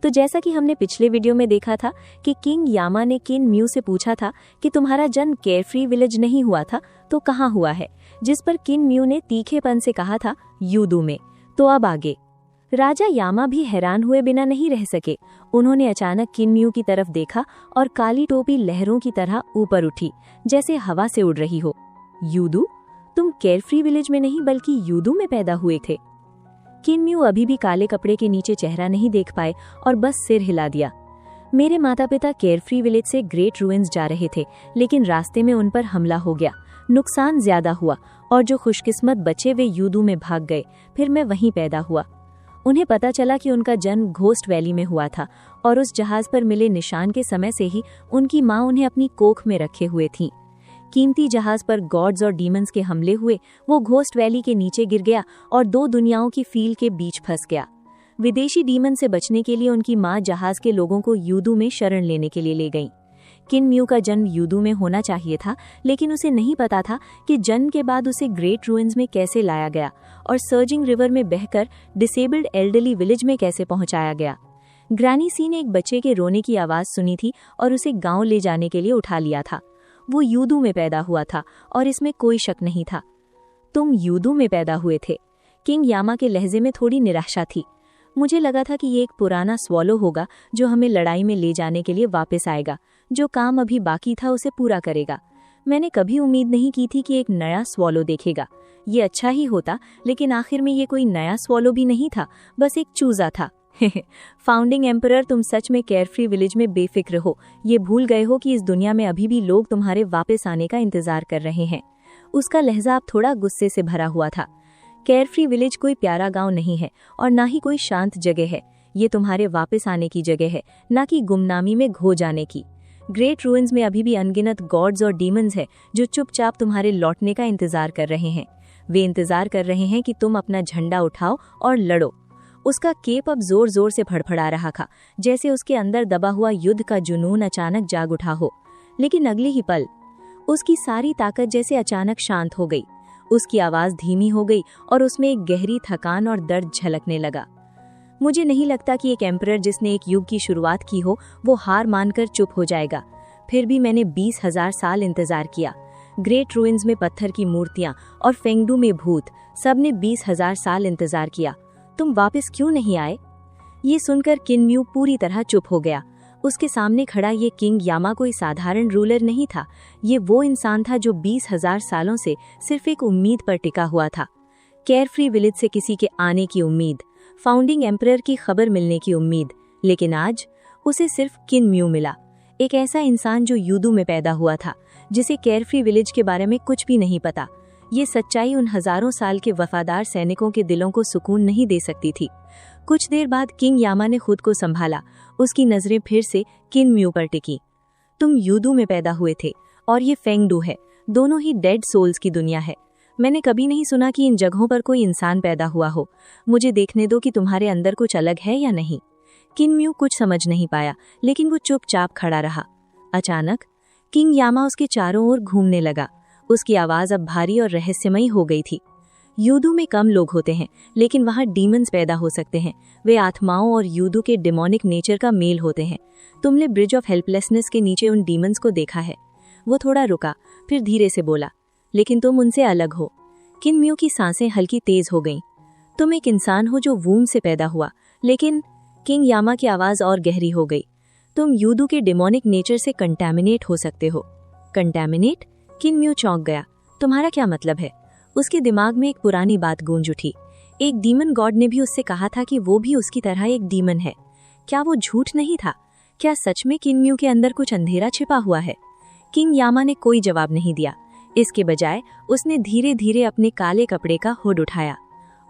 तो जैसा कि हमने पिछले वीडियो में देखा था कि किंग यामा ने किन म्यू से पूछा था कि तुम्हारा जन्म केयरफ्री विलेज नहीं हुआ था तो कहाँ हुआ है, जिस पर किन म्यू ने तीखेपन से कहा था यूदू में। तो अब आगे राजा यामा भी हैरान हुए बिना नहीं रह सके। उन्होंने अचानक किन म्यू की तरफ देखा और काली टोपी लहरों की तरह ऊपर उठी जैसे हवा से उड़ रही हो। यूदू, तुम केयरफ्री विलेज में नहीं बल्कि यूदू में पैदा हुए थे। किन म्यू अभी भी काले कपड़े के नीचे चेहरा नहीं देख पाए और बस सिर हिला दिया। मेरे माता पिता केयरफ्री विलेज से ग्रेट रूइंस जा रहे थे, लेकिन रास्ते में उन पर हमला हो गया। नुकसान ज्यादा हुआ और जो खुशकिस्मत बचे वे यूदू में भाग गए। फिर मैं वहीं पैदा हुआ। उन्हें पता चला कि उनका जन्म घोस्ट वैली में हुआ था और उस जहाज पर मिले निशान के समय से ही उनकी माँ उन्हें अपनी कोख में रखे हुए थीं। कीमती जहाज पर गॉड्स और डीमंस के हमले हुए। वो घोस्ट वैली के नीचे गिर गया और दो दुनियाओं की फील्ड के बीच फंस गया। विदेशी डीमन से बचने के लिए उनकी माँ जहाज के लोगों को यूदू में शरण लेने के लिए ले गईं। किन म्यू का जन्म यूदू में होना चाहिए था, लेकिन उसे नहीं पता था कि जन्म के बाद उसे ग्रेट रूइंस में कैसे लाया गया और सर्जिंग रिवर में बहकर डिसेबल्ड एल्डरली विलेज में कैसे पहुंचाया गया। ग्रैनी सी ने एक बच्चे के रोने की आवाज सुनी थी और उसे गांव ले जाने के लिए उठा लिया था। वो यूदू में पैदा हुआ था और इसमें कोई शक नहीं था। तुम यूदू में पैदा हुए थे। किंग यामा के लहजे में थोड़ी निराशा थी। मुझे लगा था कि ये एक पुराना स्वॉलो होगा जो हमें लड़ाई में ले जाने के लिए वापस आएगा, जो काम अभी बाकी था उसे पूरा करेगा। मैंने कभी उम्मीद नहीं की थी कि एक नया स्वॉलो देखेगा। ये अच्छा ही होता, लेकिन आखिर में ये कोई नया स्वॉलो भी नहीं था, बस एक चूजा था। फाउंडिंग एम्परर, तुम सच में केयरफ्री विलेज में बेफिक्र हो। ये भूल गए हो कि इस दुनिया में अभी भी लोग तुम्हारे वापस आने का इंतजार कर रहे हैं। उसका लहजा अब थोड़ा गुस्से से भरा हुआ था। केयरफ्री विलेज कोई प्यारा गांव नहीं है और ना ही कोई शांत जगह है। ये तुम्हारे वापस आने की जगह है, ना कि गुमनामी में खो जाने की। ग्रेट रूइंस में अभी भी अनगिनत गॉड्स और डीमंस हैं जो चुपचाप तुम्हारे लौटने का इंतजार कर रहे हैं। वे इंतजार कर रहे हैं कि तुम अपना झंडा उठाओ और लड़ो। उसका केप अब जोर जोर से फड़फड़ा रहा था, जैसे उसके अंदर दबा हुआ युद्ध का जुनून अचानक जाग उठा हो। लेकिन अगले ही पल उसकी सारी ताकत जैसे अचानक शांत हो गई। उसकी आवाज धीमी हो गई और उसमें एक गहरी थकान और दर्द झलकने लगा। मुझे नहीं लगता कि एक एम्परर जिसने एक युग की शुरुआत की हो वो हार मानकर चुप हो जाएगा। फिर भी मैंने 20,000 साल इंतजार किया। ग्रेट रूइंस में पत्थर की मूर्तियां और फेंगडू में भूत, सबने 20,000 साल इंतजार किया। तुम वापस क्यों नहीं आए? ये सुनकर किन म्यू पूरी तरह चुप हो गया। उसके सामने खड़ा ये किंग यामा कोई साधारण रूलर नहीं था। ये वो इंसान था जो 20,000 सालों से सिर्फ एक उम्मीद पर टिका हुआ था। केयरफ्री विलेज से किसी के आने की उम्मीद, फाउंडिंग एम्परर की खबर मिलने की उम्मीद। लेकिन आज उसे सिर्फ किन म्यू मिला, एक ऐसा इंसान जो यूदू में पैदा हुआ था, जिसे केयरफ्री विलेज के बारे में कुछ भी नहीं पता। ये सच्चाई उन हजारों साल के वफादार सैनिकों के दिलों को सुकून नहीं दे सकती थी। कुछ देर बाद किंग यामा ने खुद को संभाला। उसकी नजरें फिर से किन म्यू पर टिकी। तुम यूदू में पैदा हुए थे और ये फेंगडू है, दोनों ही डेड सोल्स की दुनिया है। मैंने कभी नहीं सुना कि इन जगहों पर कोई इंसान पैदा हुआ हो। मुझे देखने दो कि तुम्हारे अंदर कुछ अलग है या नहीं। किन म्यू कुछ समझ नहीं पाया, लेकिन वो चुपचाप खड़ा रहा। अचानक किंग यामा उसके चारों ओर घूमने लगा। उसकी आवाज अब भारी और रहस्यमयी हो गई थी। यूदू में कम लोग होते हैं, लेकिन वहाँ डीमंस पैदा हो सकते हैं। वे आत्माओं और यूदू के डिमोनिक नेचर का मेल होते हैं। तुमने ब्रिज ऑफ हेल्पलेसनेस के नीचे उन डीमंस को देखा है। वो थोड़ा रुका, फिर धीरे से बोला, लेकिन तुम उनसे अलग हो। किन म्यू की सांसें हल्की तेज हो गईं। तुम एक इंसान हो जो वूम से पैदा हुआ, लेकिन किंग यामा की आवाज और गहरी हो गई। तुम यूदू के डिमोनिक नेचर से कंटैमिनेट हो सकते हो। कंटैमिनेट? किन म्यू चौंक गया। तुम्हारा क्या मतलब है? उसके दिमाग में एक पुरानी बात गूंज उठी। एक डीमन गॉड ने भी उससे कहा था कि वो भी उसकी तरह एक डीमन है। क्या वो झूठ नहीं था? क्या सच में किन म्यू के अंदर कुछ अंधेरा छिपा हुआ है? किंग यामा ने कोई जवाब नहीं दिया। इसके बजाय उसने धीरे धीरे अपने काले कपड़े का हुड उठाया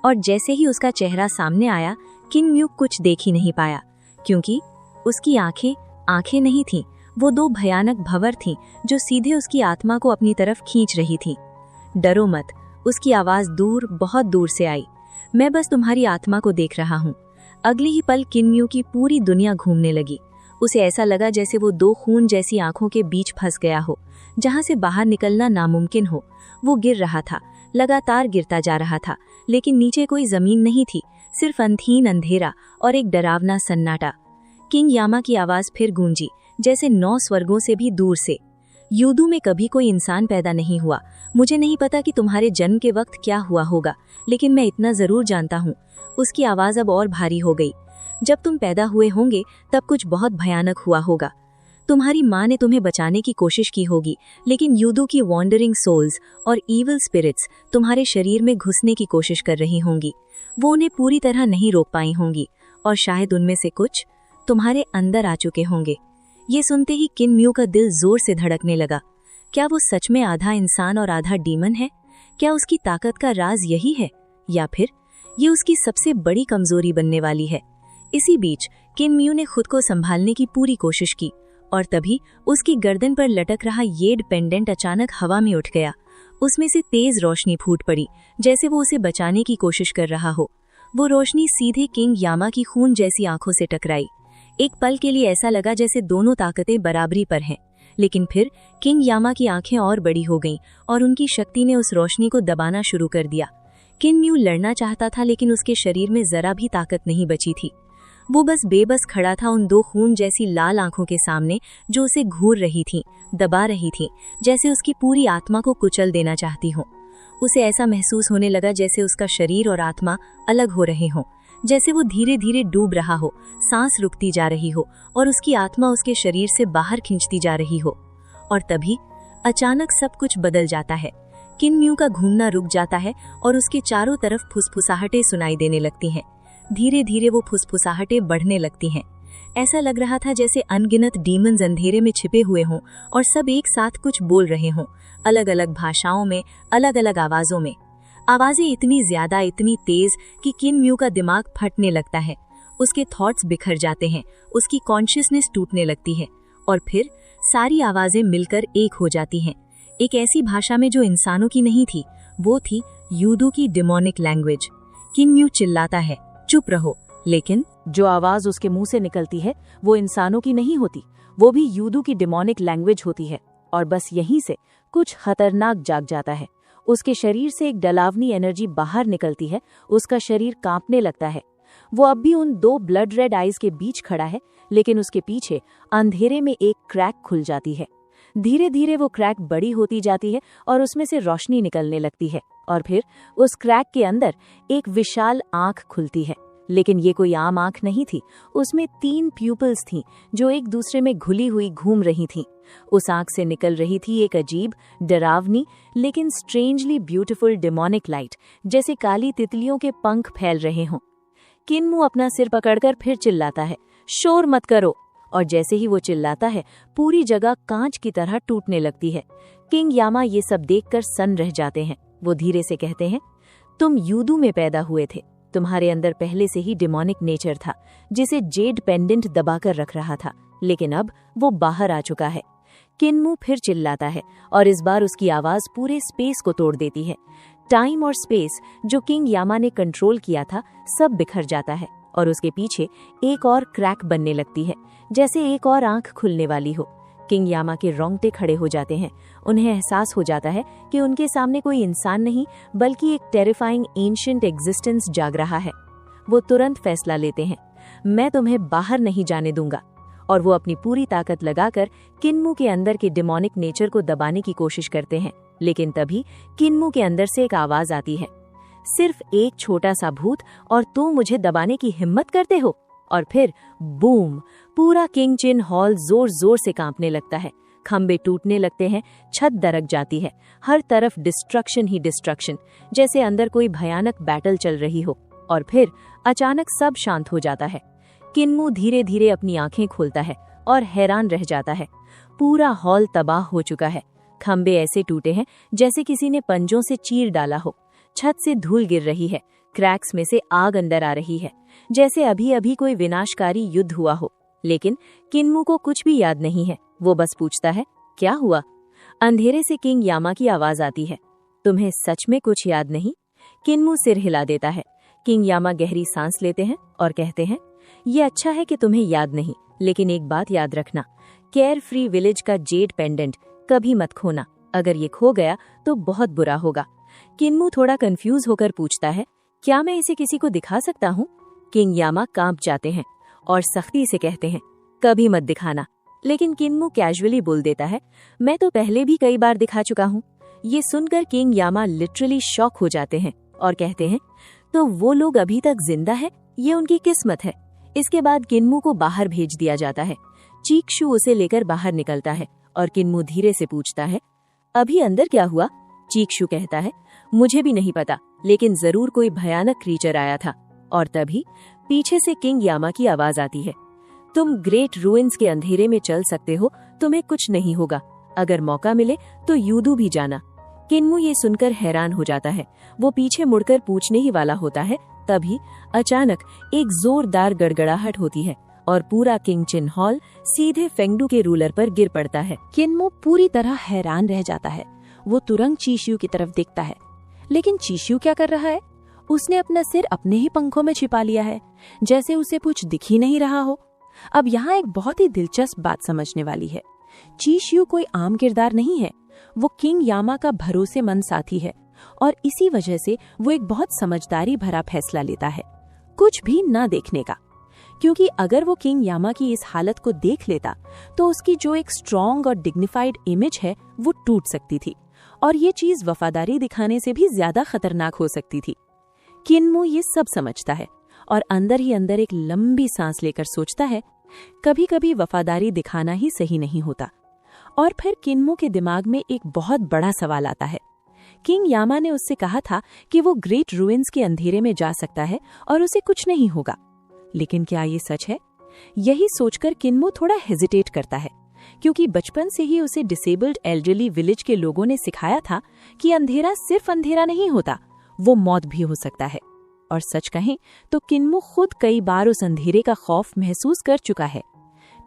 और जैसे ही उसका चेहरा सामने आया, किन म्यू कुछ देख ही नहीं पाया, क्योंकि उसकी आंखें नहीं थीं। वो दो भयानक भंवर थीं जो सीधे उसकी आत्मा को अपनी तरफ खींच रही थीं। डरो मत, उसकी आवाज दूर, बहुत दूर से आई। मैं बस तुम्हारी आत्मा को देख रहा हूँ। अगले ही पल किन म्यू की पूरी दुनिया घूमने लगी। उसे ऐसा लगा जैसे वो दो खून जैसी आंखों के बीच फंस गया हो, जहां से बाहर निकलना नामुमकिन हो। वो गिर रहा था, लगातार गिरता जा रहा था, लेकिन नीचे कोई जमीन नहीं थी, सिर्फ अंधीन अंधेरा और एक डरावना सन्नाटा। किंग यामा की आवाज फिर गूंजी, जैसे 9 स्वर्गों से भी दूर से। यूदू में कभी कोई इंसान पैदा नहीं हुआ। मुझे नहीं पता कि तुम्हारे जन्म के वक्त क्या हुआ होगा, लेकिन मैं इतना जरूर जानता हूँ। उसकी आवाज अब और भारी हो गई। जब तुम पैदा हुए होंगे तब कुछ बहुत भयानक हुआ होगा। तुम्हारी माँ ने तुम्हें बचाने की कोशिश की होगी, लेकिन यूदू की वॉन्डरिंग सोल्स और ईविल स्पिरिट्स तुम्हारे शरीर में घुसने की कोशिश कर रही होंगी। वो उन्हें पूरी तरह नहीं रोक पाई होंगी, और शायद उनमें से कुछ तुम्हारे अंदर आ चुके होंगे। ये सुनते ही किन म्यू का दिल जोर से धड़कने लगा। क्या वो सच में आधा इंसान और आधा डीमन है? क्या उसकी ताकत का राज यही है, या फिर ये उसकी सबसे बड़ी कमजोरी बनने वाली है? इसी बीच किन म्यू ने खुद को संभालने की पूरी कोशिश की, और तभी उसकी गर्दन पर लटक रहा येड पेंडेंट अचानक हवा में उठ गया। उसमें से तेज रोशनी फूट पड़ी, जैसे वो उसे बचाने की कोशिश कर रहा हो। वो रोशनी सीधे किंग यामा की खून जैसी आंखों से टकराई। एक पल के लिए ऐसा लगा जैसे दोनों ताकतें बराबरी पर हैं, लेकिन फिर किंग यामा की आंखें और बड़ी हो गईं और उनकी शक्ति ने उस रोशनी को दबाना शुरू कर दिया। किन म्यू लड़ना चाहता था, लेकिन उसके शरीर में जरा भी ताकत नहीं बची थी। वो बस बेबस खड़ा था उन 2 खून जैसी लाल आंखों के सामने, जो उसे घूर रही थीं, दबा रही थीं, जैसे उसकी पूरी आत्मा को कुचल देना चाहती हो। उसे ऐसा महसूस होने लगा जैसे उसका शरीर और आत्मा अलग हो रहे हों, जैसे वो धीरे धीरे डूब रहा हो, सांस रुकती जा रही हो और उसकी आत्मा उसके शरीर से बाहर खींचती जा रही हो। और तभी अचानक सब कुछ बदल जाता है। किन म्यू का घूमना रुक जाता है और उसके चारों तरफ फुसफुसाहटें सुनाई देने लगती हैं। धीरे धीरे वो फुसफुसाहटें बढ़ने लगती हैं। ऐसा लग रहा था जैसे अनगिनत डीमंस अंधेरे में छिपे हुए हों और सब एक साथ कुछ बोल रहे हों, अलग अलग भाषाओं में, अलग अलग आवाजों में। आवाजें इतनी ज्यादा, इतनी तेज कि किन म्यू का दिमाग फटने लगता है। उसके थॉट्स बिखर जाते हैं, उसकी कॉन्शियसनेस टूटने लगती है, और फिर सारी आवाजें मिलकर एक हो जाती हैं, एक ऐसी भाषा में जो इंसानों की नहीं थी। वो थी यूदू की डिमोनिक लैंग्वेज। किन म्यू चिल्लाता है, चुप रहो, लेकिन जो आवाज उसके मुंह से निकलती है वो इंसानों की नहीं होती, वो भी यूदू की डिमोनिक लैंग्वेज होती है। और बस यहीं से कुछ खतरनाक जाग जाता है। उसके शरीर से एक डलावनी एनर्जी बाहर निकलती है, उसका शरीर कांपने लगता है। वो अब भी उन 2 ब्लड रेड आईज के बीच खड़ा है, लेकिन उसके पीछे अंधेरे में एक क्रैक खुल जाती है। धीरे धीरे वो क्रैक बड़ी होती जाती है और उसमें से रोशनी निकलने लगती है, और फिर उस क्रैक के अंदर एक विशाल आंख खुलती है। लेकिन ये कोई आम आंख नहीं थी, उसमें 3 प्यूपल्स थीं जो एक दूसरे में घुली हुई घूम रही थीं। उस आंख से निकल रही थी एक अजीब, डरावनी लेकिन स्ट्रेंजली ब्यूटीफुल डिमोनिक लाइट, जैसे काली तितलियों के पंख फैल रहे हों। किन्मू अपना सिर पकड़कर फिर चिल्लाता है, शोर मत करो। और जैसे ही वो चिल्लाता है, पूरी जगह कांच की तरह टूटने लगती है। किंग यामा ये सब देखकर सन्न रह जाते हैं। वो धीरे से कहते हैं, तुम यूदू में पैदा हुए थे। तुम्हारे अंदर पहले से ही डिमोनिक नेचर था, जिसे जेड पेंडेंट दबाकर रख रहा था, लेकिन अब वो बाहर आ चुका है। किन्मू फिर चिल्लाता है, और इस बार उसकी आवाज पूरे स्पेस को तोड़ देती है। टाइम और स्पेस जो किंग यामा ने कंट्रोल किया था, सब बिखर जाता है, और उसके पीछे एक और क्रैक बनने लगती है, जैसे एक और आंख खुलने वाली हो। किंग यामा के रोंगटे खड़े हो जाते हैं। उन्हें एहसास हो जाता है कि उनके सामने कोई इंसान नहीं, बल्कि एक टेरिफाइंग एंशिएंट एग्जिस्टेंस जाग रहा है। वो तुरंत फैसला लेते हैं, मैं तुम्हें बाहर नहीं जाने दूंगा। और वो अपनी पूरी ताकत लगाकर किन्मू के अंदर के डिमोनिक नेचर को दबाने की कोशिश करते हैं। लेकिन तभी किन्मू के अंदर से एक आवाज आती है, सिर्फ एक छोटा सा भूत और तुम मुझे दबाने की हिम्मत करते हो। और फिर बूम, पूरा किंग चिन हॉल जोर जोर से कांपने लगता है। खंबे टूटने लगते हैं, छत दरक जाती है, हर तरफ डिस्ट्रक्शन ही डिस्ट्रक्शन, जैसे अंदर कोई भयानक बैटल चल रही हो। और फिर अचानक सब शांत हो जाता है। किन्मू धीरे धीरे अपनी आंखें खोलता है और हैरान रह जाता है। पूरा हॉल तबाह हो चुका है। खंबे ऐसे टूटे हैं जैसे किसी ने पंजों से चीर डाला हो। छत से धूल गिर रही है, क्रैक्स में से आग अंदर आ रही है, जैसे अभी अभी कोई विनाशकारी युद्ध हुआ हो। लेकिन किन्मू को कुछ भी याद नहीं है। वो बस पूछता है, क्या हुआ? अंधेरे से किंग यामा की आवाज आती है, तुम्हें सच में कुछ याद नहीं? किन्मू सिर हिला देता है। किंग यामा गहरी सांस लेते हैं और कहते हैं, ये अच्छा है कि तुम्हें याद नहीं, लेकिन एक बात याद रखना, केयर फ्री विलेज का जेड पेंडेंट कभी मत खोना। अगर ये खो गया तो बहुत बुरा होगा। किन्मू थोड़ा कंफ्यूज होकर पूछता है, क्या मैं इसे किसी को दिखा सकता हूँ? किंग यामा कांप जाते हैं और सख्ती से कहते हैं कभी मत दिखाना। लेकिन किन्मू कैजुअली बोल देता है मैं तो पहले भी कई बार दिखा चुका हूँ। ये सुनकर किंग यामा लिटरली शॉक हो जाते हैं और कहते हैं तो वो लोग अभी तक जिंदा है, ये उनकी किस्मत है। इसके बाद किन्मू को बाहर भेज दिया जाता है। चीकशू उसे लेकर बाहर निकलता है और किन्मू धीरे से पूछता है अभी अंदर क्या हुआ? चीकशू कहता है मुझे भी नहीं पता, लेकिन जरूर कोई भयानक क्रीचर आया था। और तभी पीछे से किंग यामा की आवाज आती है तुम ग्रेट रूइंस के अंधेरे में चल सकते हो, तुम्हें कुछ नहीं होगा। अगर मौका मिले तो यूदू भी जाना। किन्मू ये सुनकर हैरान हो जाता है। वो पीछे मुड़कर पूछने ही वाला होता है, तभी अचानक एक जोरदार गड़गड़ाहट होती है और पूरा किंग चिन हॉल सीधे फेंगडू के रूलर पर गिर पड़ता है। किन्मू पूरी तरह हैरान रह जाता है। वो तुरंत चीशू की तरफ देखता है, लेकिन चीशू क्या कर रहा है? उसने अपना सिर अपने ही पंखों में छिपा लिया है, जैसे उसे कुछ दिख ही नहीं रहा हो। अब यहाँ एक बहुत ही दिलचस्प बात समझने वाली है। चीशू कोई आम किरदार नहीं है, वो किंग यामा का भरोसेमंद साथी है और इसी वजह से वो एक बहुत समझदारी भरा फैसला लेता है, कुछ भी ना देखने का। क्योंकि अगर वो किंग यामा की इस हालत को देख लेता तो उसकी जो एक स्ट्रॉन्ग और डिग्निफाइड इमेज है वो टूट सकती थी और ये चीज वफादारी दिखाने से भी ज्यादा खतरनाक हो सकती थी। किन्मू ये सब समझता है और अंदर ही अंदर एक लंबी सांस लेकर सोचता है कभी कभी वफादारी दिखाना ही सही नहीं होता। और फिर किन्मू के दिमाग में एक बहुत बड़ा सवाल आता है। किंग यामा ने उससे कहा था कि वो ग्रेट रूइंस के अंधेरे में जा सकता है और उसे कुछ नहीं होगा, लेकिन क्या ये सच है? यही सोचकर किन्मू थोड़ा हेजिटेट करता है, क्योंकि बचपन से ही उसे डिसेबल्ड एल्डरली विलेज के लोगों ने सिखाया था कि अंधेरा सिर्फ अंधेरा नहीं होता, वो मौत भी हो सकता है। और सच कहें तो किन्मू खुद कई बार उस अंधेरे का खौफ महसूस कर चुका है।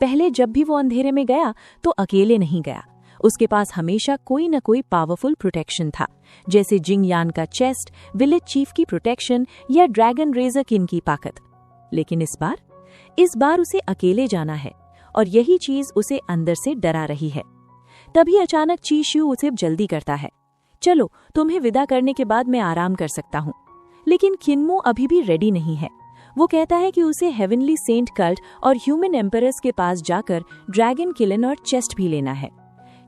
पहले जब भी वो अंधेरे में गया तो अकेले नहीं गया, उसके पास हमेशा कोई न कोई पावरफुल प्रोटेक्शन था, जैसे जिंग यान का चेस्ट, विलेज चीफ की प्रोटेक्शन या ड्रैगन रेजर किन की ताकत। लेकिन इस बार उसे अकेले जाना है और यही चीज उसे अंदर से डरा रही है। तभी अचानक चीशू उसे जल्दी करता है, चलो तुम्हें विदा करने के बाद मैं आराम कर सकता हूँ। लेकिन किन्मू अभी भी रेडी नहीं है। वो कहता है कि उसे हेवनली सेंट कल्ट और ह्यूमन एम्परर्स के पास जाकर ड्रैगन किलन और चेस्ट भी लेना है।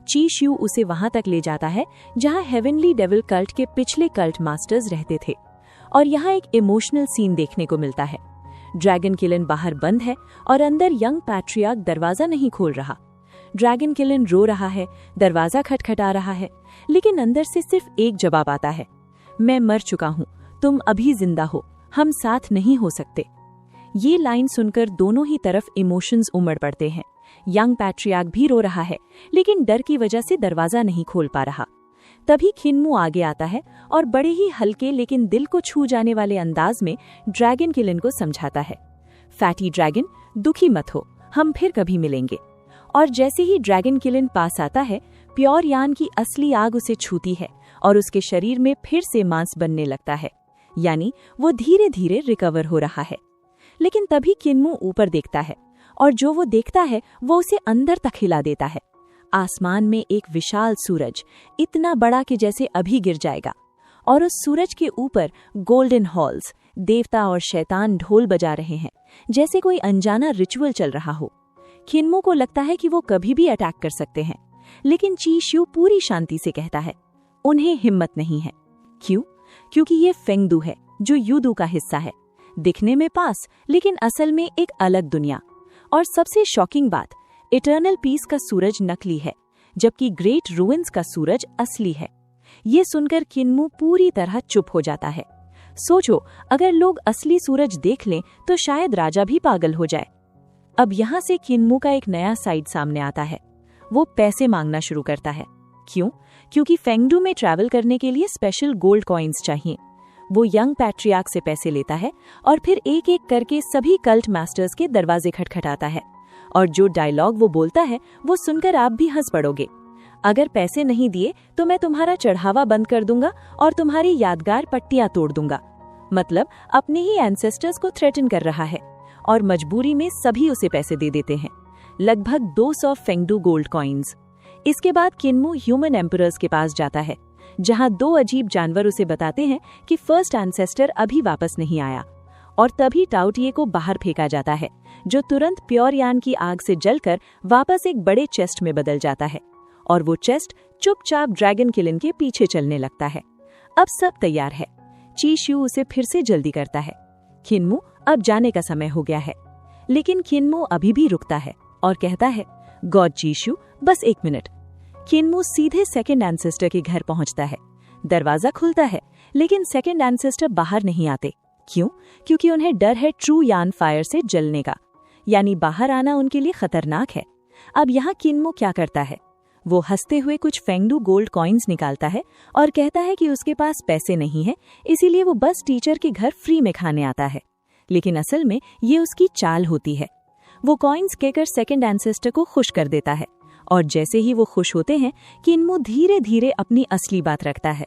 चीशू उसे वहां तक ले जाता है जहां हेवनली डेविल कल्ट के पिछले कल्ट मास्टर्स रहते थे और यहाँ एक इमोशनल सीन देखने को मिलता है। ड्रैगन किलन बाहर बंद है और अंदर यंग पैट्रियार्क दरवाजा नहीं खोल रहा। ड्रैगन किलन रो रहा है, दरवाजा खटखटा रहा है, लेकिन अंदर से सिर्फ एक जवाब आता है, मैं मर चुका हूँ, तुम अभी जिंदा हो, हम साथ नहीं हो सकते। ये लाइन सुनकर दोनों ही तरफ इमोशंस उमड़ पड़ते हैं। यंग पैट्रियार्क भी रो रहा है, लेकिन डर की वजह से दरवाजा नहीं खोल पा रहा। तभी किन्मू आगे आता है और बड़े ही हल्के लेकिन दिल को छू जाने वाले अंदाज में ड्रैगन किलन को समझाता है, फैटी ड्रैगन, दुखी मत हो, हम फिर कभी मिलेंगे। और जैसे ही ड्रैगन किलन पास आता है, प्योर यान की असली आग उसे छूती है और उसके शरीर में फिर से मांस बनने लगता है, यानी वो धीरे धीरे रिकवर हो रहा है। लेकिन तभी किन्मू ऊपर देखता है और जो वो देखता है वो उसे अंदर तक हिला देता है। आसमान में एक विशाल सूरज, इतना बड़ा कि जैसे अभी गिर जाएगा, और उस सूरज के ऊपर गोल्डन हॉल्स, देवता और शैतान ढोल बजा रहे हैं, जैसे कोई अनजाना रिचुअल चल रहा हो। किन्मू को लगता है कि वो कभी भी अटैक कर सकते हैं, लेकिन चीशू पूरी शांति से कहता है उन्हें हिम्मत नहीं है। क्यों? क्योंकि ये फेंगडू है जो यूदू का हिस्सा है, दिखने में पास लेकिन असल में एक अलग दुनिया। और सबसे शॉकिंग बात, इटर्नल पीस का सूरज नकली है, जबकि ग्रेट रूइंस का सूरज असली है। ये सुनकर किन्मू पूरी तरह चुप हो जाता है। सोचो, अगर लोग असली सूरज देख लें तो शायद राजा भी पागल हो जाए। अब यहाँ से किन्मू का एक नया साइड सामने आता है। वो पैसे मांगना शुरू करता है। क्यों? क्योंकि फेंगडू में ट्रैवल करने के लिए स्पेशल गोल्ड कॉइन्स चाहिए। वो यंग पैट्रियार्क से पैसे लेता है और फिर एक एक करके सभी कल्ट मास्टर्स के दरवाजे खटखटाता है। और जो डायलॉग वो बोलता है वो सुनकर आप भी हंस पड़ोगे। अगर पैसे नहीं दिए तो मैं तुम्हारा चढ़ावा बंद कर दूंगा और तुम्हारी यादगार पट्टियां तोड़ दूंगा। मतलब अपने ही एंसेस्टर्स को थ्रेटन कर रहा है। और मजबूरी में सभी उसे पैसे दे देते हैं, लगभग 200 फेंगडू गोल्ड कॉइन्स। इसके बाद किन्मू ह्यूमन एम्परर्स के पास जाता है, जहां 2 अजीब जानवर उसे बताते हैं कि फर्स्ट एंसेस्टर अभी वापस नहीं आया। और तभी टाउटिये को बाहर फेंका जाता है, जो तुरंत प्योर यान की आग से जलकर वापस एक बड़े चेस्ट में बदल जाता है और वो चेस्ट चुपचाप ड्रैगन किलन के पीछे चलने लगता है। अब सब तैयार है। चीशू उसे फिर से जल्दी करता है। खिनमू, अब जाने का समय हो गया है। लेकिन खिनमू अभी भी रुकता है और कहता है, गॉड चीशू, बस 1 मिनट। खिनमू सीधे सेकंड एंसेस्टर के घर पहुंचता है। दरवाजा खुलता है, लेकिन सेकंड एंसेस्टर बाहर नहीं आते। क्यों? क्योंकि उन्हें डर है ट्रू यान फायर से जलने का, यानी बाहर आना उनके लिए खतरनाक है। अब यहाँ खिनमू क्या करता है? वो हंसते हुए कुछ फेंगडू गोल्ड कॉइन्स निकालता है और कहता है कि उसके पास पैसे नहीं है, इसीलिए वो बस टीचर के घर फ्री में खाने आता है। लेकिन असल में ये उसकी चाल होती है। वो कॉइन्स कहकर सेकंड एंसेस्टर को खुश कर देता है और जैसे ही वो खुश होते हैं, किन्मू धीरे धीरे अपनी असली बात रखता है।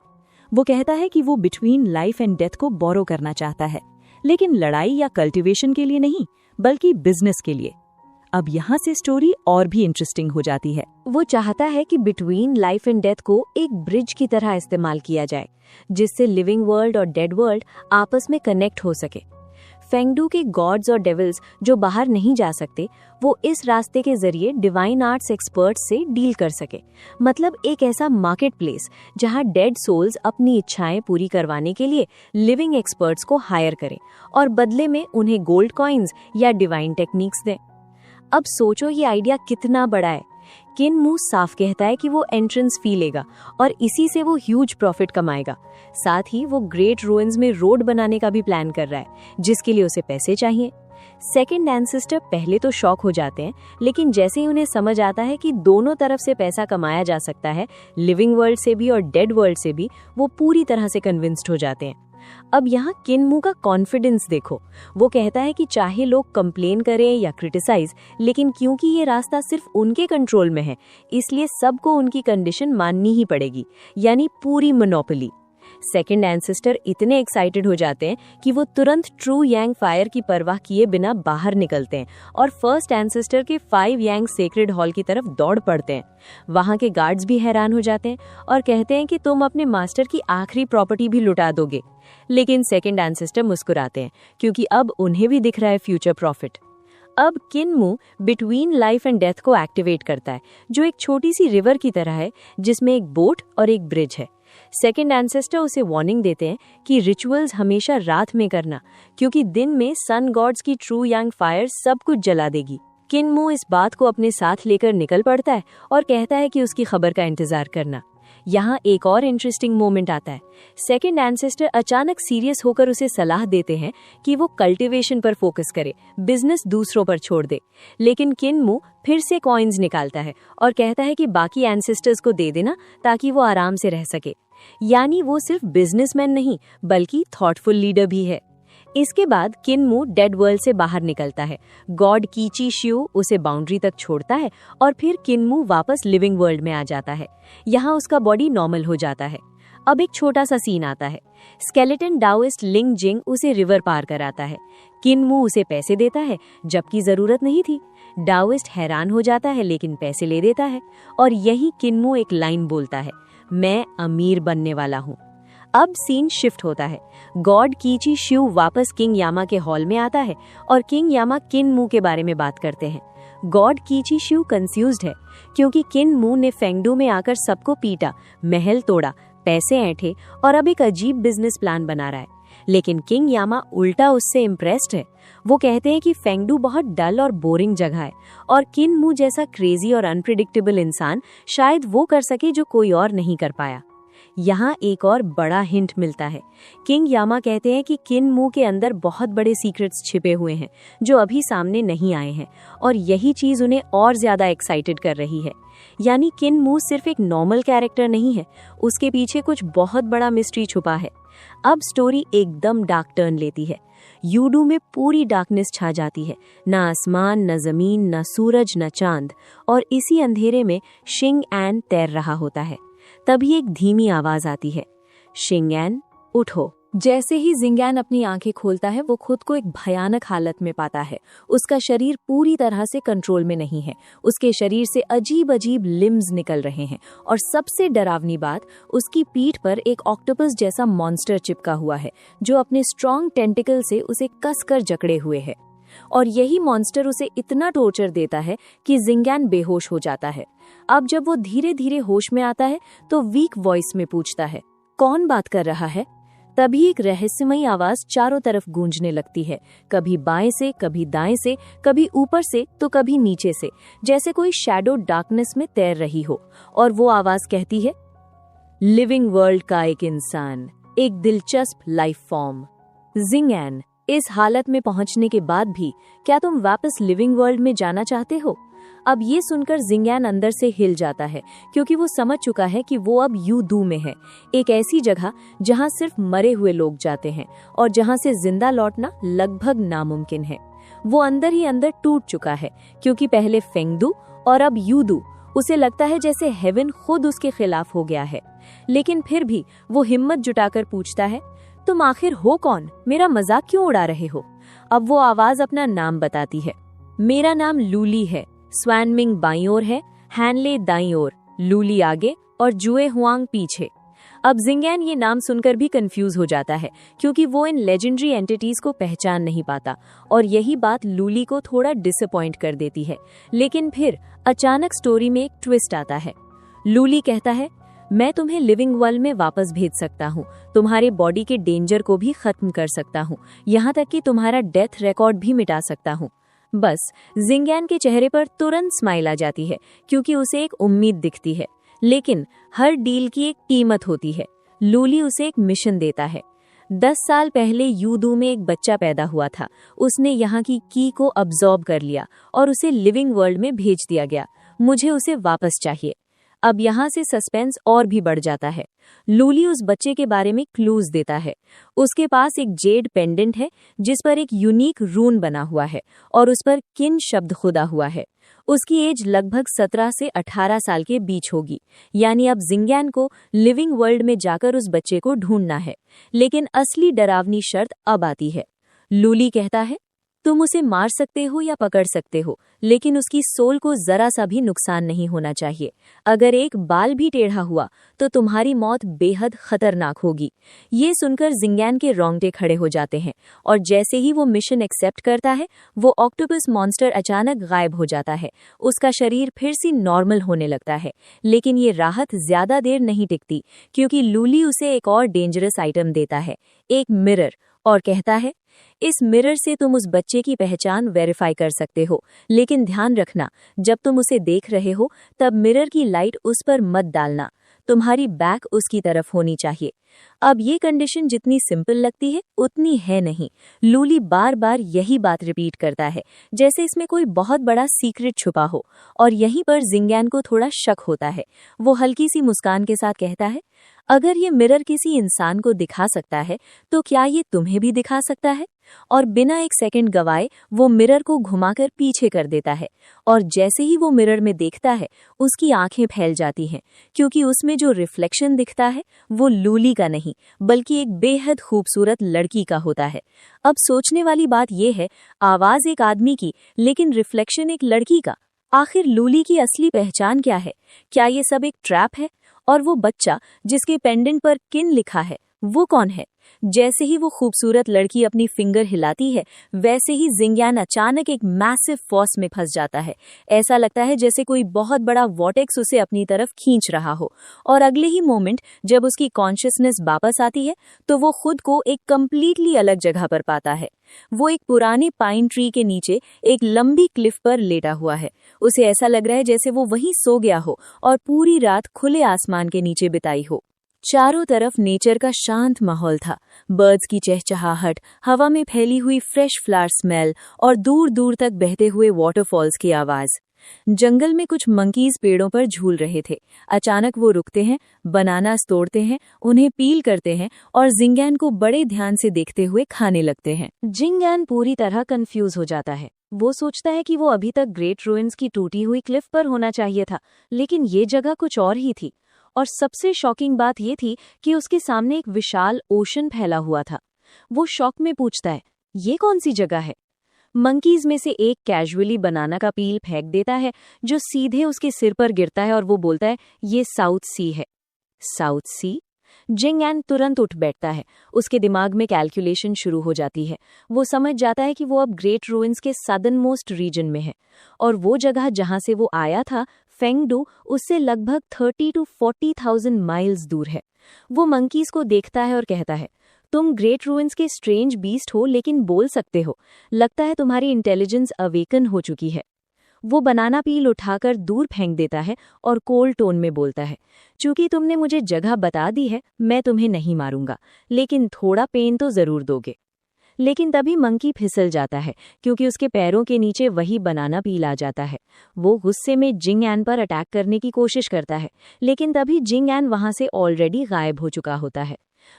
वो कहता है कि वो बिटवीन लाइफ एंड डेथ को बोरो करना चाहता है, लेकिन लड़ाई या कल्टीवेशन के लिए नहीं, बल्कि बिजनेस के लिए। अब यहाँ से स्टोरी और भी इंटरेस्टिंग हो जाती है। वो चाहता है कि बिटवीन लाइफ एंड डेथ को एक ब्रिज की तरह इस्तेमाल किया जाए, जिससे लिविंग वर्ल्ड और डेड वर्ल्ड आपस में कनेक्ट हो सके। फेंगडू के गॉड्स और डेविल्स जो बाहर नहीं जा सकते, वो इस रास्ते के जरिए डिवाइन आर्ट्स एक्सपर्ट्स से डील कर सके। मतलब एक ऐसा मार्केट प्लेस जहाँ डेड सोल्स अपनी इच्छाएं पूरी करवाने के लिए लिविंग एक्सपर्ट्स को हायर करें और बदले में उन्हें गोल्ड कॉइन्स या डिवाइन टेक्निक्स दें। अब सोचो ये आइडिया कितना बड़ा है। किन्मू साफ कहता है कि वो एंट्रेंस फी लेगा और इसी से वो ह्यूज प्रॉफिट कमाएगा। साथ ही वो ग्रेट रूइंस में रोड बनाने का भी प्लान कर रहा है, जिसके लिए उसे पैसे चाहिए। सेकंड एंसेस्टर पहले तो शॉक हो जाते हैं, लेकिन जैसे ही उन्हें समझ आता है कि दोनों तरफ से पैसा कमाया जा सकता है, लिविंग वर्ल्ड से भी और डेड वर्ल्ड से भी, वो पूरी तरह से कन्विंस्ड हो जाते हैं। अब यहाँ किन्मू का कॉन्फिडेंस देखो। वो कहता है कि चाहे लोग कंप्लेन करें या क्रिटिसाइज, लेकिन क्योंकि ये रास्ता सिर्फ उनके कंट्रोल में है, इसलिए सबको उनकी कंडीशन माननी ही पड़ेगी, यानी पूरी मोनोपोली। सेकंड एंसेस्टर इतने एक्साइटेड हो जाते हैं कि वो तुरंत ट्रू यांग फायर की परवाह किए बिना बाहर निकलते हैं और फर्स्ट एंसेस्टर के 5 यांग सेक्रेड हॉल की तरफ दौड़ पड़ते हैं। वहां के गार्ड्स भी हैरान हो जाते हैं और कहते हैं कि तुम अपने मास्टर की आखिरी प्रॉपर्टी भी लुटा दोगे। लेकिन सेकंड एंसेस्टर मुस्कुराते हैं, क्योंकि अब उन्हें भी दिख रहा है फ्यूचर प्रॉफिट। अब किन्मू बिटवीन लाइफ एंड डेथ को एक्टिवेट करता है, जो एक छोटी सी रिवर की तरह है जिसमें एक बोट और एक ब्रिज है। सेकंड एंसेस्टर उसे वार्निंग देते हैं कि रिचुअल्स हमेशा रात में करना, क्योंकि दिन में सन गॉड्स की ट्रू यांग फायर सब कुछ जला देगी। किन्मू इस बात को अपने साथ लेकर निकल पड़ता है और कहता है कि उसकी खबर का इंतजार करना। यहाँ एक और इंटरेस्टिंग मोमेंट आता है। सेकंड एंसेस्टर अचानक सीरियस होकर उसे सलाह देते हैं कि वो कल्टीवेशन पर फोकस करे, बिजनेस दूसरों पर छोड़ दे। लेकिन किन्मू फिर से कॉइन्स निकालता है और कहता है कि बाकी एंसेस्टर्स को दे देना ताकि वो आराम से रह सके। यानी वो सिर्फ बिजनेसमैन नहीं, बल्कि थॉटफुल लीडर भी है। इसके बाद किन्मू डेड वर्ल्ड से बाहर निकलता है। गॉड कीची शिउ उसे बाउंड्री तक छोड़ता है और फिर किन्मू वापस लिविंग वर्ल्ड में आ जाता है। यहाँ उसका बॉडी नॉर्मल हो जाता है। अब एक छोटा सा सीन आता है। स्केलेटन डाओइस्ट लिंग जिंग उसे रिवर पार कराता है। किन्मू उसे पैसे देता है, जबकि जरूरत नहीं थी। डाओइस्ट हैरान हो जाता है, लेकिन पैसे ले देता है और यही किन्मू एक लाइन बोलता है, मैं अमीर बनने वाला हूँ। अब सीन शिफ्ट होता है। गॉड कीची शिउ वापस किंग यामा के हॉल में आता है और किंग यामा किन्मू के बारे में बात करते हैं। गॉड कीची शिउ कंफ्यूज्ड है, क्योंकि किन्मू ने फेंगडू में आकर सबको पीटा, महल तोड़ा, पैसे ऐंठे और अब एक अजीब बिजनेस प्लान बना रहा है। लेकिन किंग यामा उल्टा उससे इम्प्रेस्ड है। वो कहते हैं कि फेंगडू बहुत डल और बोरिंग जगह है और किन्मू जैसा क्रेजी और अनप्रिडिक्टेबल इंसान शायद वो कर सके जो कोई और नहीं कर पाया। यहाँ एक और बड़ा हिंट मिलता है। किंग यामा कहते हैं कि किन्मू के अंदर बहुत बड़े सीक्रेट्स छिपे हुए हैं जो अभी सामने नहीं आए हैं, और यही चीज उन्हें और ज्यादा एक्साइटेड कर रही है। यानी किन्मू सिर्फ एक नॉर्मल कैरेक्टर नहीं है, उसके पीछे कुछ बहुत बड़ा मिस्ट्री छुपा है। अब स्टोरी एकदम डार्क टर्न लेती है। यूडू में पूरी डार्कनेस छा जाती है, ना आसमान, न जमीन, न सूरज, न चांद, और इसी अंधेरे में शिंग एन तैर रहा होता है। तभी एक धीमी आवाज आती है, शिंगैन उठो। जैसे ही जिंगैन अपनी आंखें खोलता है, वो खुद को एक भयानक हालत में पाता है। उसका शरीर पूरी तरह से कंट्रोल में नहीं है। उसके शरीर से अजीब अजीब लिम्स निकल रहे हैं और सबसे डरावनी बात, उसकी पीठ पर एक ऑक्टोपस जैसा मॉन्स्टर चिपका हुआ है जो अपने स्ट्रॉन्ग टेंटिकल से उसे कसकर जकड़े हुए है। और यही मॉन्स्टर उसे इतना टॉर्चर देता है कि जिंगैन बेहोश हो जाता है। अब जब वो धीरे धीरे होश में आता है तो वीक वॉइस में पूछता है, कौन बात कर रहा है? तभी एक रहस्यमयी आवाज चारों तरफ गूंजने लगती है, कभी बाएं से, कभी दाएं से, कभी ऊपर से तो कभी नीचे से, जैसे कोई शैडो डार्कनेस में तैर रही हो। और वो आवाज कहती है, लिविंग वर्ल्ड का एक इंसान, एक दिलचस्प लाइफ फॉर्म। जिंगैन, इस हालत में पहुंचने के बाद भी क्या तुम वापस लिविंग वर्ल्ड में जाना चाहते हो? अब ये सुनकर जिंगैन अंदर से हिल जाता है, क्योंकि वो समझ चुका है कि वो अब यूदू में है, एक ऐसी जगह जहां सिर्फ मरे हुए लोग जाते हैं और जहां से जिंदा लौटना लगभग नामुमकिन है। वो अंदर ही अंदर टूट चुका है, क्योंकि पहले फेंगडू और अब यूदू। उसे लगता है जैसे हेवन खुद उसके खिलाफ हो गया है। लेकिन फिर भी वो हिम्मत जुटाकर पूछता है, तुम आखिर हो कौन? मेरा मजाक क्यों उड़ा रहे हो? अब वो आवाज अपना नाम बताती है। मेरा नाम लूली है। स्वानमिंग बाईं ओर है, हैनले दाईं ओर, लूली आगे और जुए हुआंग पीछे। अब जिंगैन ये नाम सुनकर भी कंफ्यूज हो जाता है, क्योंकि वो इन लेजेंडरी एंटिटीज को पहचान नहीं पाता, और यही बात लूली को थोड़ा डिसअपॉइंट कर देती है। लेकिन फिर अचानक स्टोरी में एक ट्विस्ट आता है। लूली कहता है, मैं तुम्हें लिविंग वर्ल्ड में वापस भेज सकता हूँ, तुम्हारे बॉडी के डेंजर को भी खत्म कर सकता हूँ, यहाँ तक कि तुम्हारा डेथ रिकॉर्ड भी मिटा सकता हूँ। बस जिंगैन के चेहरे पर तुरंत स्माइल आ जाती है, क्योंकि उसे एक उम्मीद दिखती है। लेकिन हर डील की एक कीमत होती है। लूली उसे एक मिशन देता है। 10 साल पहले यूदू में एक बच्चा पैदा हुआ था। उसने यहाँ की की को अब्सॉर्ब कर लिया और उसे लिविंग वर्ल्ड में भेज दिया गया। मुझे उसे वापस चाहिए। अब यहाँ से सस्पेंस और भी बढ़ जाता है। लूली उस बच्चे के बारे में क्लूज देता है। उसके पास एक जेड पेंडेंट है जिस पर एक यूनिक रून बना हुआ है और उस पर किन शब्द खुदा हुआ है। उसकी एज लगभग 17 से 18 साल के बीच होगी। यानी अब जिंगैन को लिविंग वर्ल्ड में जाकर उस बच्चे को ढूंढना है। लेकिन असली डरावनी शर्त अब आती है। लूली कहता है, तुम उसे मार सकते हो या पकड़ सकते हो, लेकिन उसकी सोल को जरा सा भी नुकसान नहीं होना चाहिए। अगर एक बाल भी टेढ़ा हुआ तो तुम्हारी मौत बेहद खतरनाक होगी। ये सुनकर जिंगैन के रोंगटे खड़े हो जाते हैं, और जैसे ही वो मिशन एक्सेप्ट करता है, वो ऑक्टोपस मॉन्स्टर अचानक गायब हो जाता है। उसका शरीर फिर से नॉर्मल होने लगता है। लेकिन ये राहत ज्यादा देर नहीं टिकती, क्योंकि लूली उसे एक और डेंजरस आइटम देता है, एक मिरर, और कहता है, इस मिरर से तुम उस बच्चे की पहचान वेरीफाई कर सकते हो, लेकिन ध्यान रखना, जब तुम उसे देख रहे हो तब मिरर की लाइट उस पर मत डालना, तुम्हारी बैक उसकी तरफ होनी चाहिए। अब ये कंडीशन जितनी सिंपल लगती है उतनी है नहीं। लूली बार बार यही बात रिपीट करता है, जैसे इसमें कोई बहुत बड़ा सीक्रेट छुपा हो, और यहीं पर जिंगैन को थोड़ा शक होता है। वो हल्की सी मुस्कान के साथ कहता है, अगर ये मिरर किसी इंसान को दिखा सकता है तो क्या ये तुम्हें भी दिखा सकता है? और बिना एक सेकंड गवाए वो मिरर को घुमाकर पीछे कर देता है, और जैसे ही वो मिरर में देखता है उसकी आंखें फैल जाती हैं, क्योंकि उसमें जो रिफ्लेक्शन दिखता है वो लूली का नहीं बल्कि एक बेहद खूबसूरत लड़की का होता है। अब सोचने वाली बात यह है, आवाज एक आदमी की लेकिन रिफ्लेक्शन एक लड़की का। आखिर लूली की असली पहचान क्या है? क्या ये सब एक ट्रैप है? और वो बच्चा जिसके पेंडेंट पर किन लिखा है, वो कौन है? जैसे ही वो खूबसूरत लड़की अपनी फिंगर हिलाती है, वैसे ही जिंगैन अचानक एक मैसिव फोर्स में फंस जाता है। ऐसा लगता है जैसे कोई बहुत बड़ा वॉर्टेक्स उसे अपनी तरफ खींच रहा हो, और अगले ही मोमेंट जब उसकी कॉन्शियसनेस वापस आती है तो वो खुद को एक कंप्लीटली अलग जगह पर पाता है। वो एक पुराने पाइन ट्री के नीचे एक लंबी क्लिफ पर लेटा हुआ है। उसे ऐसा लग रहा है जैसे वो वहीं सो गया हो और पूरी रात खुले आसमान के नीचे बिताई हो। चारों तरफ नेचर का शांत माहौल था। बर्ड्स की चहचहाहट, हवा में फैली हुई फ्रेश फ्लावर स्मेल और दूर दूर तक बहते हुए वाटरफॉल्स की आवाज। जंगल में कुछ मंकीज पेड़ों पर झूल रहे थे। अचानक वो रुकते हैं, बनानास तोड़ते हैं, उन्हें पील करते हैं और जिंगैन को बड़े ध्यान से देखते हुए खाने लगते हैं। जिंगैन पूरी तरह कंफ्यूज हो जाता है। वो सोचता है कि वो अभी तक ग्रेट रूइंस की टूटी हुई क्लिफ पर होना चाहिए था, लेकिन ये जगह कुछ और ही थी। और सबसे शॉकिंग बात ये थी कि उसके सामने एक विशाल ओशन फैला हुआ था। वो शॉक में पूछता है, ये कौन सी जगह है? मंकीज में से एक कैजुअली बनाना का पील फेंक देता है, जो सीधे उसके सिर पर गिरता है, और वो बोलता है, ये साउथ सी है। साउथ सी? जिंग एन तुरंत उठ बैठता है। उसके दिमाग में कैलकुलेशन शुरू हो जाती है। वो समझ जाता है कि वो अब ग्रेट रूइंस के सदर्न मोस्ट रीजन में है और वो जगह जहां से वो आया था, फेंगडू, उससे लगभग 30 to 40,000 माइल्स दूर है। वो मंकीज को देखता है और कहता है, तुम ग्रेट रूइंस के स्ट्रेंज बीस्ट हो लेकिन बोल सकते हो। लगता है तुम्हारी इंटेलिजेंस अवेकन हो चुकी है। वो बनाना पील उठाकर दूर फेंक देता है और कोल्ड टोन में बोलता है, चूंकि तुमने मुझे जगह बता दी है, मैं तुम्हें नहीं मारूंगा, लेकिन थोड़ा पेन तो जरूर दोगे। लेकिन तभी मंकी फिसल जाता है क्योंकि उसके पैरों के नीचे वही बनाना पील आ जाता है। वो गुस्से में जिंग एन पर अटैक करने की कोशिश करता है, लेकिन तभी जिंग एन वहां से ऑलरेडी गायब हो चुका होता है।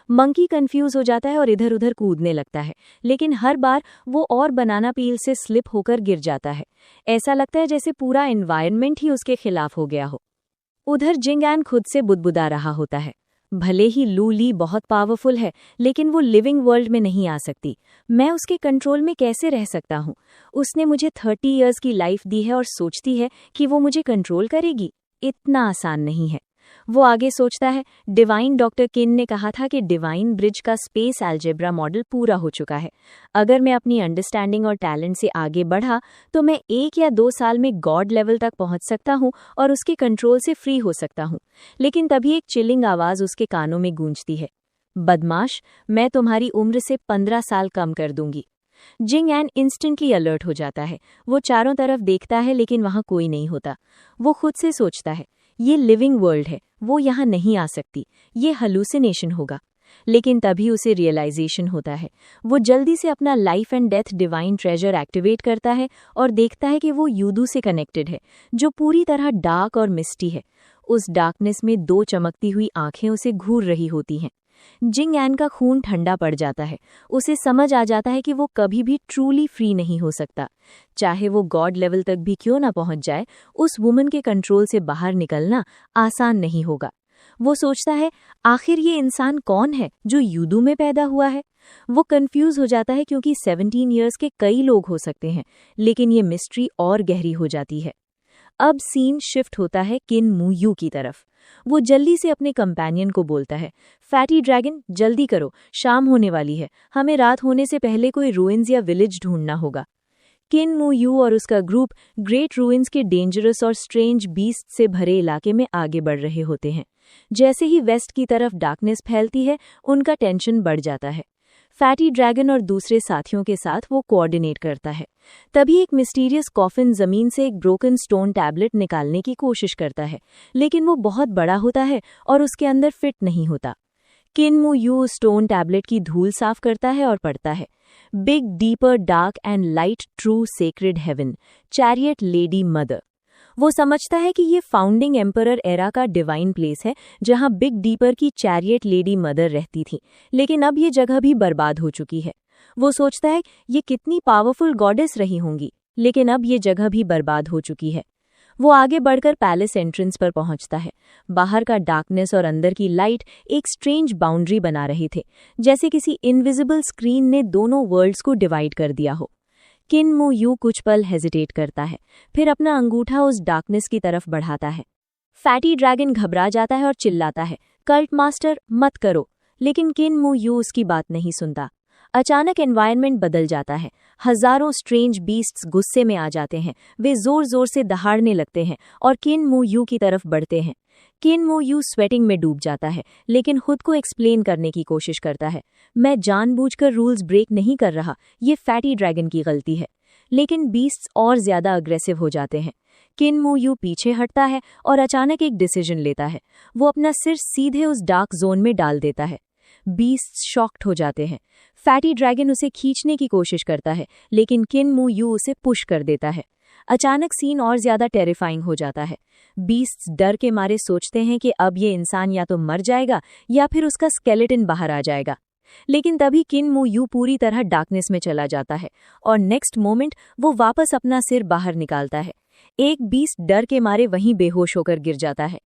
मंकी कंफ्यूज हो जाता है और इधर उधर कूदने लगता है, लेकिन हर बार वो और बनाना पील से स्लिप होकर गिर जाता है। ऐसा लगता है जैसे पूरा एनवायरनमेंट ही उसके खिलाफ हो गया हो। उधर जिंग एन खुद से बुदबुदा रहा होता है, भले ही लू ली बहुत पावरफुल है, लेकिन वो लिविंग वर्ल्ड में नहीं आ सकती। मैं उसके कंट्रोल में कैसे रह सकता हूँ? उसने मुझे 30 इयर्स की लाइफ दी है और सोचती है कि वो मुझे कंट्रोल करेगी। इतना आसान नहीं है। वो आगे सोचता है, डिवाइन डॉक्टर किन ने कहा था कि डिवाइन ब्रिज का स्पेस अलजेब्रा मॉडल पूरा हो चुका है। अगर मैं अपनी अंडरस्टैंडिंग और टैलेंट से आगे बढ़ा तो मैं 1 या 2 साल में गॉड लेवल तक पहुंच सकता हूं और उसके कंट्रोल से फ्री हो सकता हूं। लेकिन तभी एक चिलिंग आवाज उसके कानों में गूंजती है, बदमाश, मैं तुम्हारी उम्र से 15 साल कम कर दूंगी। जिंग एन इंस्टेंटली अलर्ट हो जाता है। वो चारों तरफ देखता है लेकिन वहां कोई नहीं होता। वो खुद से सोचता है, ये लिविंग वर्ल्ड है, वो यहाँ नहीं आ सकती, ये हलूसिनेशन होगा। लेकिन तभी उसे रियलाइजेशन होता है। वो जल्दी से अपना life and death divine treasure activate करता है और देखता है कि वो यूदू से कनेक्टेड है, जो पूरी तरह डार्क और मिस्टी है। उस डार्कनेस में 2 चमकती हुई आंखें उसे घूर रही होती हैं। जिंग एन का खून ठंडा पड़ जाता है। उसे समझ आ जाता है कि वो कभी भी ट्रूली फ्री नहीं हो सकता। चाहे वो गॉड लेवल तक भी क्यों ना पहुंच जाए, उस वुमन के कंट्रोल से बाहर निकलना आसान नहीं होगा। वो सोचता है, आखिर ये इंसान कौन है जो यूदू में पैदा हुआ है? वो कंफ्यूज हो जाता है क्योंकि 17 इयर्स के कई लोग हो सकते हैं, लेकिन ये मिस्ट्री और गहरी हो जाती है। अब सीन शिफ्ट होता है किन मू यू की तरफ। वो जल्दी से अपने कंपेनियन को बोलता है, फैटी ड्रैगन, जल्दी करो, शाम होने वाली है, हमें रात होने से पहले कोई रूइंस या विलेज ढूंढना होगा। किन मू यू और उसका ग्रुप ग्रेट रूइंस के डेंजरस और स्ट्रेंज बीस्ट से भरे इलाके में आगे बढ़ रहे होते हैं। जैसे ही वेस्ट की तरफ डार्कनेस फैलती है, उनका टेंशन बढ़ जाता है। फैटी ड्रैगन और दूसरे साथियों के साथ वो कोऑर्डिनेट करता है। तभी एक मिस्टीरियस कॉफिन जमीन से एक ब्रोकन स्टोन टैबलेट निकालने की कोशिश करता है, लेकिन वो बहुत बड़ा होता है और उसके अंदर फिट नहीं होता। किन मू यू स्टोन टैबलेट की धूल साफ करता है और पढ़ता है, big dipper dark and light true sacred heaven, chariot lady mother. वो समझता है कि ये फाउंडिंग एम्परर एरा का डिवाइन प्लेस है जहां बिग डीपर की चैरियट लेडी मदर रहती थी, लेकिन अब ये जगह भी बर्बाद हो चुकी है। वो सोचता है ये कितनी पावरफुल गॉडेस रही होंगी, लेकिन अब ये जगह भी बर्बाद हो चुकी है। वो आगे बढ़कर पैलेस एंट्रेंस पर पहुंचता है। बाहर का डार्कनेस और अंदर की लाइट एक स्ट्रेंज बाउंड्री बना रहे थे, जैसे किसी इनविजिबल स्क्रीन ने दोनों वर्ल्ड्स को डिवाइड कर दिया हो। किन मू यू कुछ पल हेजिटेट करता है, फिर अपना अंगूठा उस डार्कनेस की तरफ बढ़ाता है। फैटी ड्रैगन घबरा जाता है और चिल्लाता है, कल्ट मास्टर, मत करो। लेकिन किन मू यू उसकी बात नहीं सुनता। अचानक एनवायरनमेंट बदल जाता है। हजारों स्ट्रेंज बीस्ट्स गुस्से में आ जाते हैं। वे जोर जोर से दहाड़ने लगते हैं और किन मू यू की तरफ बढ़ते हैं। किन मू यू स्वेटिंग में डूब जाता है, लेकिन खुद को एक्सप्लेन करने की कोशिश करता है, मैं जानबूझकर रूल्स ब्रेक नहीं कर रहा, ये फैटी ड्रैगन की गलती है। लेकिन बीस्ट्स और ज्यादा अग्रेसिव हो जाते हैं। किन मू यू पीछे हटता है और अचानक एक डिसीजन लेता है। वो अपना सिर सीधे उस डार्क जोन में डाल देता है। बीस्ट्स शॉक्ड हो जाते हैं। फैटी ड्रैगन उसे खींचने की कोशिश करता है, लेकिन किन मू यू उसे पुश कर देता है। अचानक सीन और ज्यादा टेरिफाइंग हो जाता है। बीस्ट्स डर के मारे सोचते हैं कि अब ये इंसान या तो मर जाएगा या फिर उसका स्केलेटन बाहर आ जाएगा। लेकिन तभी किन मू यू पूरी तरह डार्कनेस में चला जाता है और नेक्स्ट मोमेंट वो वापस अपना सिर बाहर निकालता है। एक बीस्ट डर के मारे वहीं बेहोश होकर गिर जाता है।